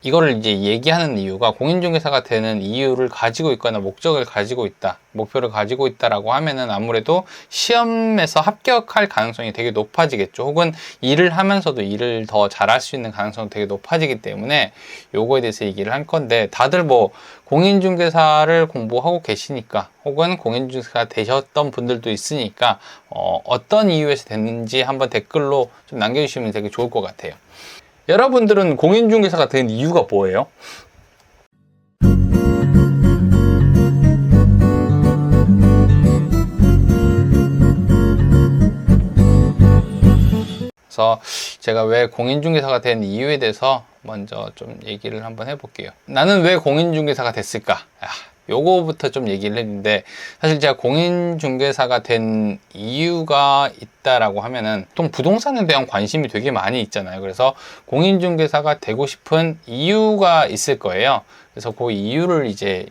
이거를 이제 얘기하는 이유가 공인중개사가 되는 이유를 가지고 있거나 목적을 가지고 있다, 목표를 가지고 있다라고 하면은 아무래도 시험에서 합격할 가능성이 되게 높아지겠죠. 혹은 일을 하면서도 일을 더 잘할 수 있는 가능성이 되게 높아지기 때문에 요거에 대해서 얘기를 할 건데, 다들 뭐 공인중개사를 공부하고 계시니까 혹은 공인중개사가 되셨던 분들도 있으니까 어떤 이유에서 됐는지 한번 댓글로 좀 남겨주시면 되게 좋을 것 같아요. 여러분들은 공인중개사가 된 이유가 뭐예요? 그래서 제가 왜 공인중개사가 된 이유에 대해서 먼저 좀 얘기를 한번 해볼게요. 나는 왜 공인중개사가 됐을까? 요거부터 좀 얘기를 했는데, 사실 제가 공인중개사가 된 이유가 있다라고 하면은 보통 부동산에 대한 관심이 되게 많이 있잖아요. 그래서 공인중개사가 되고 싶은 이유가 있을 거예요. 그래서 그 이유를 이제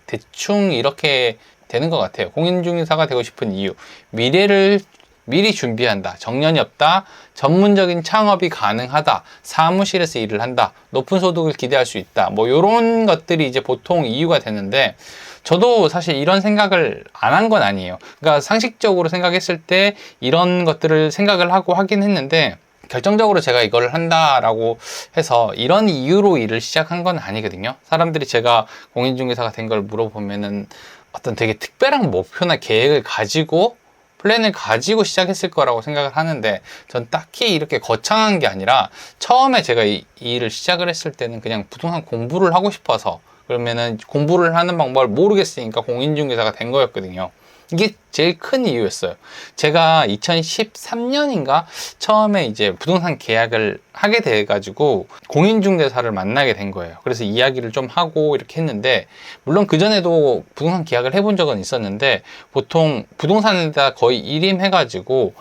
대충 이렇게 되는 것 같아요. 공인중개사가 되고 싶은 이유: 미래를 미리 준비한다, 정년이 없다, 전문적인 창업이 가능하다, 사무실에서 일을 한다, 높은 소득을 기대할 수 있다, 뭐 이런 것들이 이제 보통 이유가 되는데, 저도 사실 이런 생각을 안 한 건 아니에요. 그러니까 상식적으로 생각했을 때 이런 것들을 생각을 하고 하긴 했는데, 결정적으로 제가 이걸 한다라고 해서 이런 이유로 일을 시작한 건 아니거든요. 사람들이 제가 공인중개사가 된 걸 물어보면은 어떤 되게 특별한 목표나 계획을 가지고, 플랜을 가지고 시작했을 거라고 생각을 하는데, 전 딱히 이렇게 거창한 게 아니라 처음에 제가 이 일을 시작을 했을 때는 그냥 부동산 공부를 하고 싶어서, 그러면은 공부를 하는 방법을 모르겠으니까 공인중개사가 된 거였거든요. 이게 제일 큰 이유였어요. 제가 2013년인가 처음에 이제 부동산 계약을 하게 돼가지고 공인중개사를 만나게 된 거예요. 그래서 이야기를 좀 하고 이렇게 했는데, 물론 그전에도 부동산 계약을 해본 적은 있었는데, 보통 부동산에다 거의 일임해가지고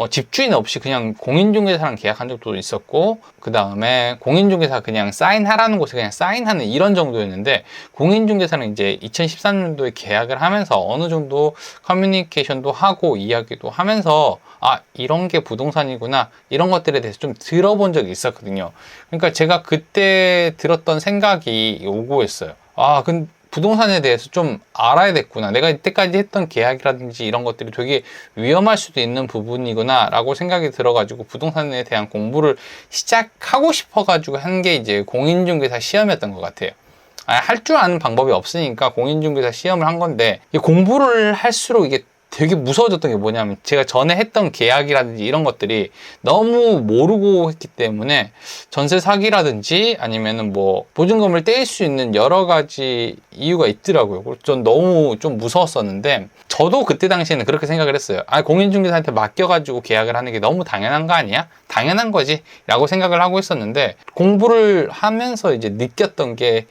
집주인 없이 그냥 공인중개사랑 계약한 적도 있었고, 그 다음에 공인중개사 그냥 사인하라는 곳에 그냥 사인하는 이런 정도였는데, 공인중개사는 이제 2013년도에 계약을 하면서 어느 정도 커뮤니케이션도 하고 이야기도 하면서, 아, 이런 게 부동산이구나, 이런 것들에 대해서 좀 들어본 적이 있었거든요. 그러니까 제가 그때 들었던 생각이 오고였어요. 아, 근데 부동산에 대해서 좀 알아야겠구나, 내가 이때까지 했던 계약이라든지 이런 것들이 되게 위험할 수도 있는 부분이구나 라고 생각이 들어가지고 부동산에 대한 공부를 시작하고 싶어가지고 한 게 이제 공인중개사 시험이었던 것 같아요. 할 줄 아는 방법이 없으니까 공인중개사 시험을 한 건데, 공부를 할수록 이게 되게 무서워졌던 게 뭐냐면, 제가 전에 했던 계약이라든지 이런 것들이 너무 모르고 했기 때문에 전세 사기라든지 아니면은 뭐 보증금을 떼일 수 있는 여러 가지 이유가 있더라고요. 그래서 전 너무 좀 무서웠었는데, 저도 그때 당시에는 그렇게 생각을 했어요. 공인중개사한테 맡겨가지고 계약을 하는 게 너무 당연한 거 아니야? 당연한 거지 라고 생각을 하고 있었는데, 공부를 하면서 이제 느꼈던 게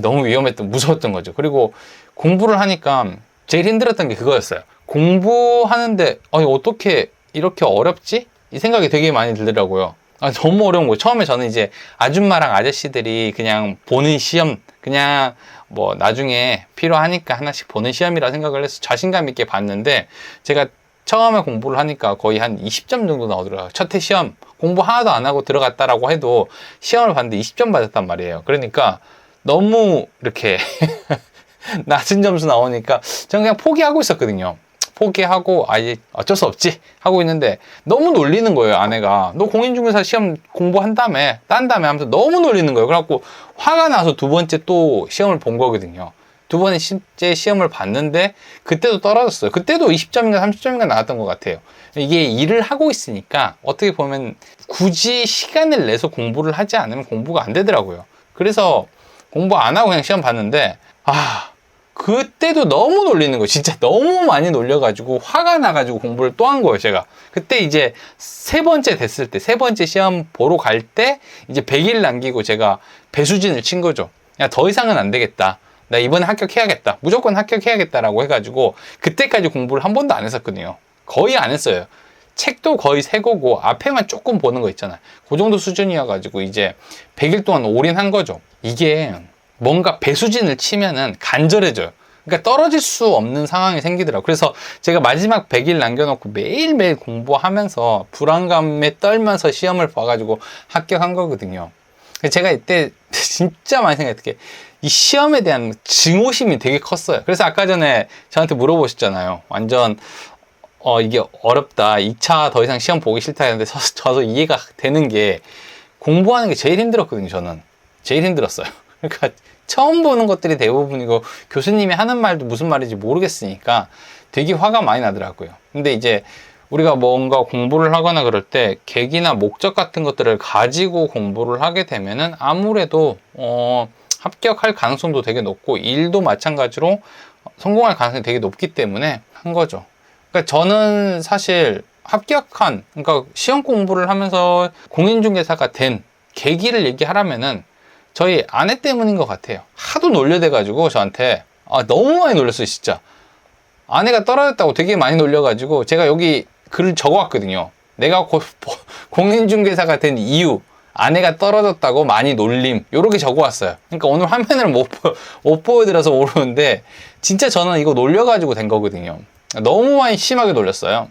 너무 무서웠던 거죠. 그리고 공부를 하니까 제일 힘들었던 게 그거였어요. 공부하는데 어떻게 이렇게 어렵지? 이 생각이 되게 많이 들더라고요. 너무 어려운 거예요. 처음에 저는 이제 아줌마랑 아저씨들이 그냥 보는 시험, 그냥 뭐 나중에 필요하니까 하나씩 보는 시험이라 생각을 해서 자신감 있게 봤는데, 제가 처음에 공부를 하니까 거의 한 20점 정도 나오더라고요. 첫 해 시험 공부 하나도 안 하고 들어갔다라고 해도 시험을 봤는데 20점 받았단 말이에요. 그러니까 너무 이렇게 낮은 점수 나오니까 저는 그냥 포기하고 있었거든요. 포기하고 이제 어쩔 수 없지 하고 있는데, 너무 놀리는 거예요. 아내가 너 공인중개사 시험 공부한다며 딴다며 하면서 너무 놀리는 거예요. 그래갖고 화가 나서 두 번째 또 시험을 본 거거든요. 두 번째 시험을 봤는데 그때도 떨어졌어요. 그때도 20점인가 30점인가 나왔던 것 같아요. 이게 일을 하고 있으니까 어떻게 보면 굳이 시간을 내서 공부를 하지 않으면 공부가 안 되더라고요. 그래서 공부 안 하고 그냥 시험 봤는데, 그때도 너무 놀리는 거예요. 진짜 너무 많이 놀려가지고 화가 나가지고 공부를 또 한 거예요, 제가. 그때 이제 세 번째 됐을 때, 세 번째 시험 보러 갈 때 이제 100일 남기고 제가 배수진을 친 거죠. 야, 더 이상은 안 되겠다, 나 이번에 합격해야겠다, 무조건 합격해야겠다라고 해가지고 그때까지 공부를 한 번도 안 했었거든요. 거의 안 했어요. 책도 거의 새 거고 앞에만 조금 보는 거 있잖아요. 그 정도 수준이어가지고 이제 100일 동안 올인한 거죠. 이게 뭔가 배수진을 치면은 간절해져요. 그러니까 떨어질 수 없는 상황이 생기더라고요. 그래서 제가 마지막 100일 남겨놓고 매일매일 공부하면서 불안감에 떨면서 시험을 봐가지고 합격한 거거든요. 제가 이때 진짜 많이 생각했던 게 이 시험에 대한 증오심이 되게 컸어요. 그래서 아까 전에 저한테 물어보셨잖아요. 완전 이게 어렵다. 2차 더 이상 시험 보기 싫다 했는데 저도 이해가 되는 게 공부하는 게 제일 힘들었거든요. 저는 제일 힘들었어요. 그러니까 처음 보는 것들이 대부분이고 교수님이 하는 말도 무슨 말인지 모르겠으니까 되게 화가 많이 나더라고요. 근데 이제 우리가 뭔가 공부를 하거나 그럴 때 계기나 목적 같은 것들을 가지고 공부를 하게 되면은 아무래도 합격할 가능성도 되게 높고 일도 마찬가지로 성공할 가능성이 되게 높기 때문에 한 거죠. 그러니까 저는 사실 합격한, 그러니까 시험 공부를 하면서 공인중개사가 된 계기를 얘기하라면은 저희 아내 때문인 것 같아요. 하도 놀려대가지고 저한테 너무 많이 놀렸어요, 진짜. 아내가 떨어졌다고 되게 많이 놀려가지고 제가 여기 글을 적어왔거든요. 내가 공인중개사가 된 이유, 아내가 떨어졌다고 많이 놀림, 요렇게 적어왔어요. 그러니까 오늘 화면을 못 보여드려서 모르는데 진짜 저는 이거 놀려가지고 된 거거든요. 너무 많이 심하게 놀렸어요.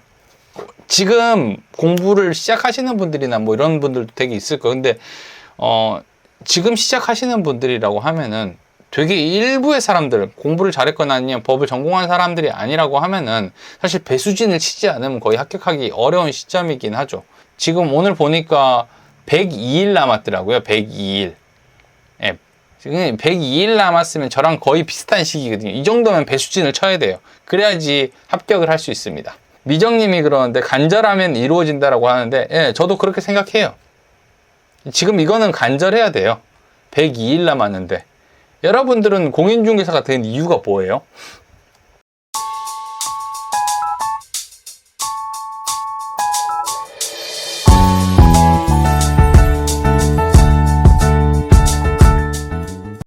지금 공부를 시작하시는 분들이나 뭐 이런 분들도 되게 있을 거예요. 근데 지금 시작하시는 분들이라고 하면은 되게 일부의 사람들, 공부를 잘했거나 아니면 법을 전공한 사람들이 아니라고 하면은 사실 배수진을 치지 않으면 거의 합격하기 어려운 시점이긴 하죠. 지금 오늘 보니까 102일 남았더라고요. 102일. 예. 지금 102일 남았으면 저랑 거의 비슷한 시기거든요. 이 정도면 배수진을 쳐야 돼요. 그래야지 합격을 할 수 있습니다. 미정님이 그러는데 간절하면 이루어진다라고 하는데, 예, 저도 그렇게 생각해요. 지금 이거는 간절해야 돼요. 102일 남았는데. 여러분들은 공인중개사가 된 이유가 뭐예요?